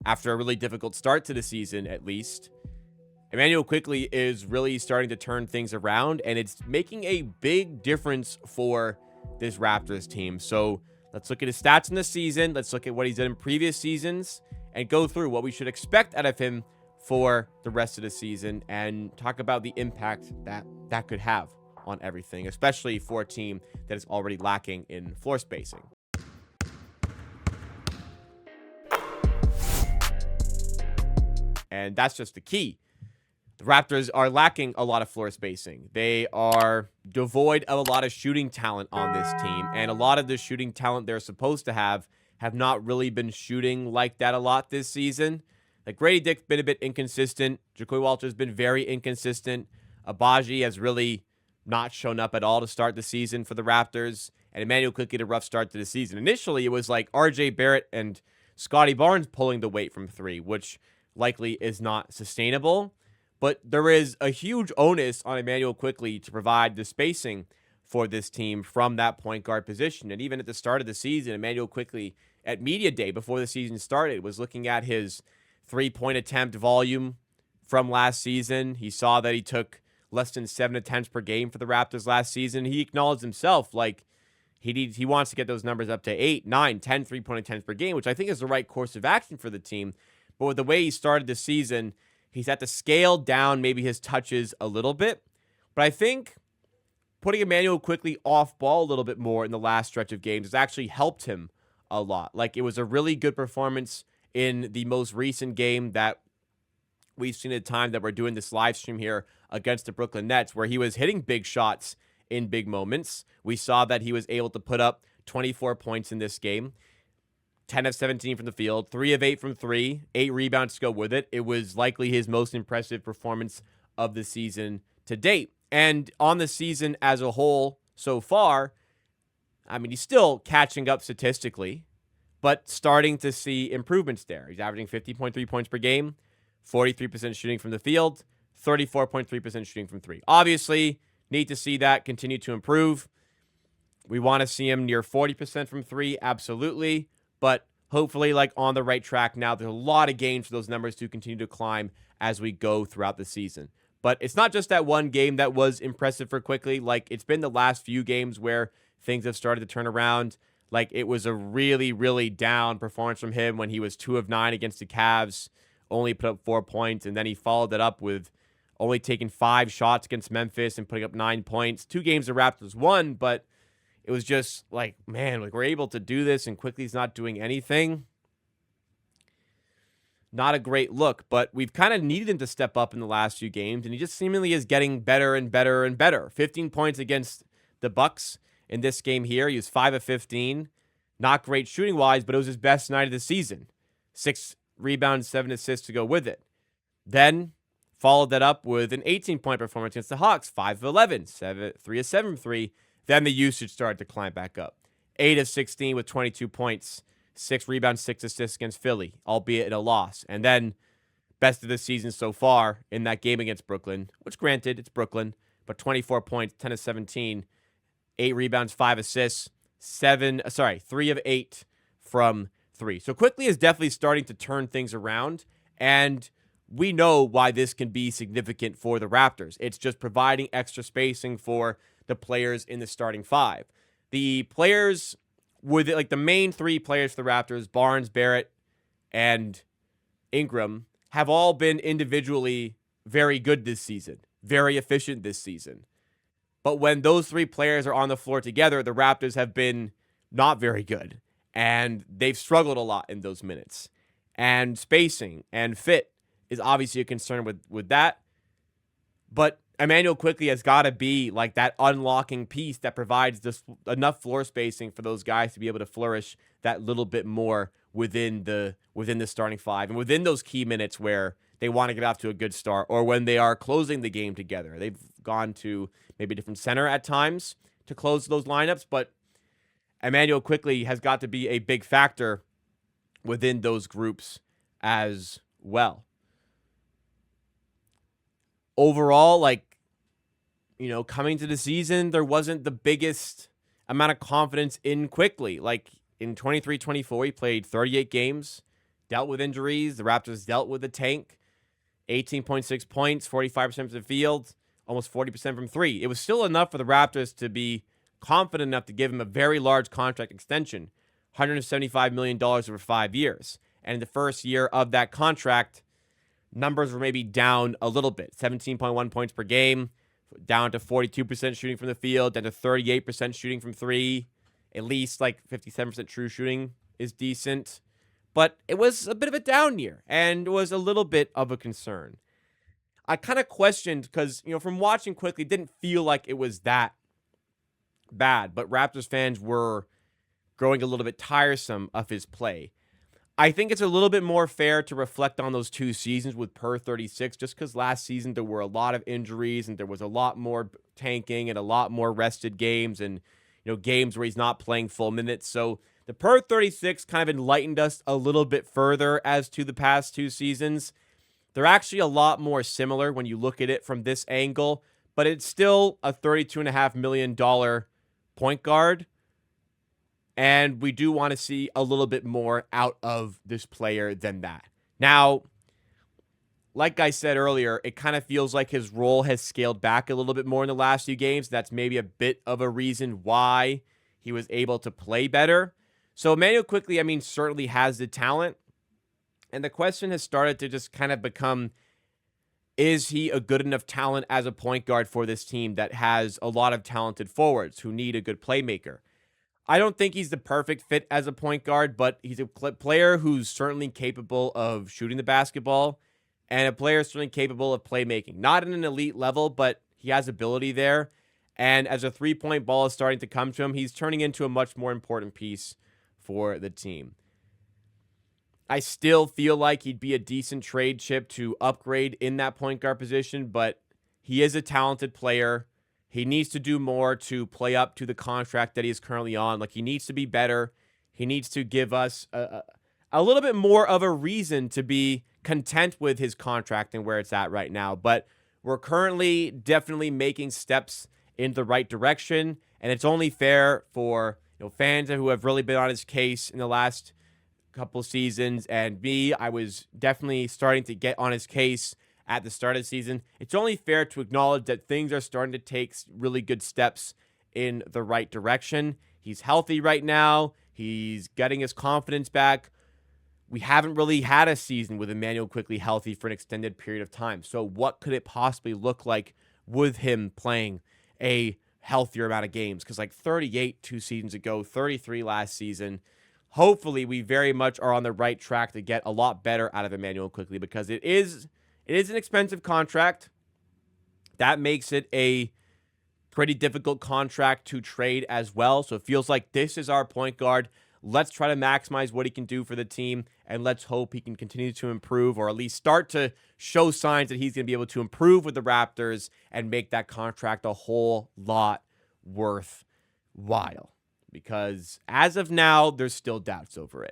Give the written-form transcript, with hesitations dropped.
after a really difficult start to the season, at least, Immanuel Quickley is really starting to turn things around, and it's making a big difference for this Raptors team. So let's look at his stats in the season. Let's look at what he's done in previous seasons and go through what we should expect out of him for the rest of the season and talk about the impact that could have on everything, especially for a team that is already lacking in floor spacing. And that's just the key. The Raptors are lacking a lot of floor spacing. They are devoid of a lot of shooting talent on this team, and a lot of the shooting talent they're supposed to have not really been shooting like that a lot this season. Like, Grady Dick's been a bit inconsistent. Ja'Koy Walter's been very inconsistent. Abaji has really not shown up at all to start the season for the Raptors, and Immanuel Quickley had a rough start to the season. Initially, it was like RJ Barrett and Scottie Barnes pulling the weight from three, which likely is not sustainable. But there is a huge onus on Immanuel Quickley to provide the spacing for this team from that point guard position. And even at the start of the season, Immanuel Quickley, at Media Day before the season started, was looking at his three-point attempt volume from last season. He saw that he took less than 7 attempts per game for the Raptors last season. He acknowledged himself, like, he wants to get those numbers up to 8, 9, 10 three-point attempts per game, which I think is the right course of action for the team. But with the way he started the season, he's had to scale down maybe his touches a little bit. But I think putting Immanuel Quickley off ball a little bit more in the last stretch of games has actually helped him a lot. Like, it was a really good performance in the most recent game that we've seen at the time that we're doing this live stream here against the Brooklyn Nets, where he was hitting big shots in big moments. We saw that he was able to put up 24 points in this game. 10 of 17 from the field, 3 of 8 from 3, 8 rebounds to go with it. It was likely his most impressive performance of the season to date. And on the season as a whole so far, I mean, he's still catching up statistically, but starting to see improvements there. He's averaging 50.3 points per game, 43% shooting from the field, 34.3% shooting from 3. Obviously, need to see that continue to improve. We want to see him near 40% from 3, absolutely. But hopefully, like, on the right track now. There's a lot of gains for those numbers to continue to climb as we go throughout the season. But it's not just that one game that was impressive for Quickley. Like, it's been the last few games where things have started to turn around. Like, it was a really, really down performance from him when he was 2 of 9 against the Cavs, only put up 4 points, and then he followed it up with only taking 5 shots against Memphis and putting up 9 points. 2 games the Raptors won, but it was just like, man, like, we're able to do this and Quickley's not doing anything. Not a great look, but we've kind of needed him to step up in the last few games, and he just seemingly is getting better and better and better. 15 points against the Bucks in this game here. He was 5 of 15. Not great shooting-wise, but it was his best night of the season. 6 rebounds, 7 assists to go with it. Then followed that up with an 18-point performance against the Hawks. 5 of 11, 3 of 7 from 3. Then the usage started to climb back up. 8 of 16 with 22 points, 6 rebounds, 6 assists against Philly, albeit in a loss. And then best of the season so far in that game against Brooklyn, which granted, it's Brooklyn, but 24 points, 10 of 17, 8 rebounds, 5 assists, 3 of 8 from 3. So Quickley is definitely starting to turn things around, and we know why this can be significant for the Raptors. It's just providing extra spacing for the players in the starting 5. The players with, like, the main 3 players for the Raptors, Barnes, Barrett, and Ingram, have all been individually very good this season, very efficient this season. But when those 3 players are on the floor together, the Raptors have been not very good, and they've struggled a lot in those minutes. And spacing and fit is obviously a concern with that. But Immanuel Quickley has got to be like that unlocking piece that provides this enough floor spacing for those guys to be able to flourish that little bit more within the starting 5 and within those key minutes where they want to get off to a good start, or when they are closing the game together. They've gone to maybe a different center at times to close those lineups, but Immanuel Quickley has got to be a big factor within those groups as well. Overall, like, coming to the season, there wasn't the biggest amount of confidence in Quickley. Like, in 23-24, he played 38 games, dealt with injuries. The Raptors dealt with the tank. 18.6 points, 45% from the field, almost 40% from three. It was still enough for the Raptors to be confident enough to give him a very large contract extension, $175 million over 5 years. And in the first year of that contract, numbers were maybe down a little bit. 17.1 points per game, down to 42% shooting from the field, down to 38% shooting from three. At least like 57% true shooting is decent. But it was a bit of a down year and was a little bit of a concern. I kind of questioned because, from watching Quickley, it didn't feel like it was that bad. But Raptors fans were growing a little bit tiresome of his play. I think it's a little bit more fair to reflect on those 2 seasons with per 36, just because last season there were a lot of injuries and there was a lot more tanking and a lot more rested games and, games where he's not playing full minutes. So the per 36 kind of enlightened us a little bit further as to the past 2 seasons. They're actually a lot more similar when you look at it from this angle, but it's still a $32.5 million point guard. And we do want to see a little bit more out of this player than that. Now, like I said earlier, it kind of feels like his role has scaled back a little bit more in the last few games. That's maybe a bit of a reason why he was able to play better. So Immanuel Quickley, certainly has the talent. And the question has started to just kind of become, is he a good enough talent as a point guard for this team that has a lot of talented forwards who need a good playmaker? I don't think he's the perfect fit as a point guard, but he's a player who's certainly capable of shooting the basketball and a player certainly capable of playmaking. Not at an elite level, but he has ability there. And as a three-point ball is starting to come to him, he's turning into a much more important piece for the team. I still feel like he'd be a decent trade chip to upgrade in that point guard position, but he is a talented player. He needs to do more to play up to the contract that he is currently on. He needs to be better. He needs to give us a little bit more of a reason to be content with his contract and where it's at right now. But we're currently definitely making steps in the right direction, and it's only fair for fans who have really been on his case in the last couple seasons, and me, I was definitely starting to get on his case at the start of the season. It's only fair to acknowledge that things are starting to take really good steps in the right direction. He's healthy right now. He's getting his confidence back. We haven't really had a season with Immanuel Quickley healthy for an extended period of time. So what could it possibly look like with him playing a healthier amount of games? Because 38 2 seasons ago, 33 last season. Hopefully we very much are on the right track to get a lot better out of Immanuel Quickley, because it is an expensive contract. That makes it a pretty difficult contract to trade as well. So it feels like this is our point guard. Let's try to maximize what he can do for the team, and let's hope he can continue to improve, or at least start to show signs that he's going to be able to improve with the Raptors and make that contract a whole lot worthwhile. Because as of now, there's still doubts over it.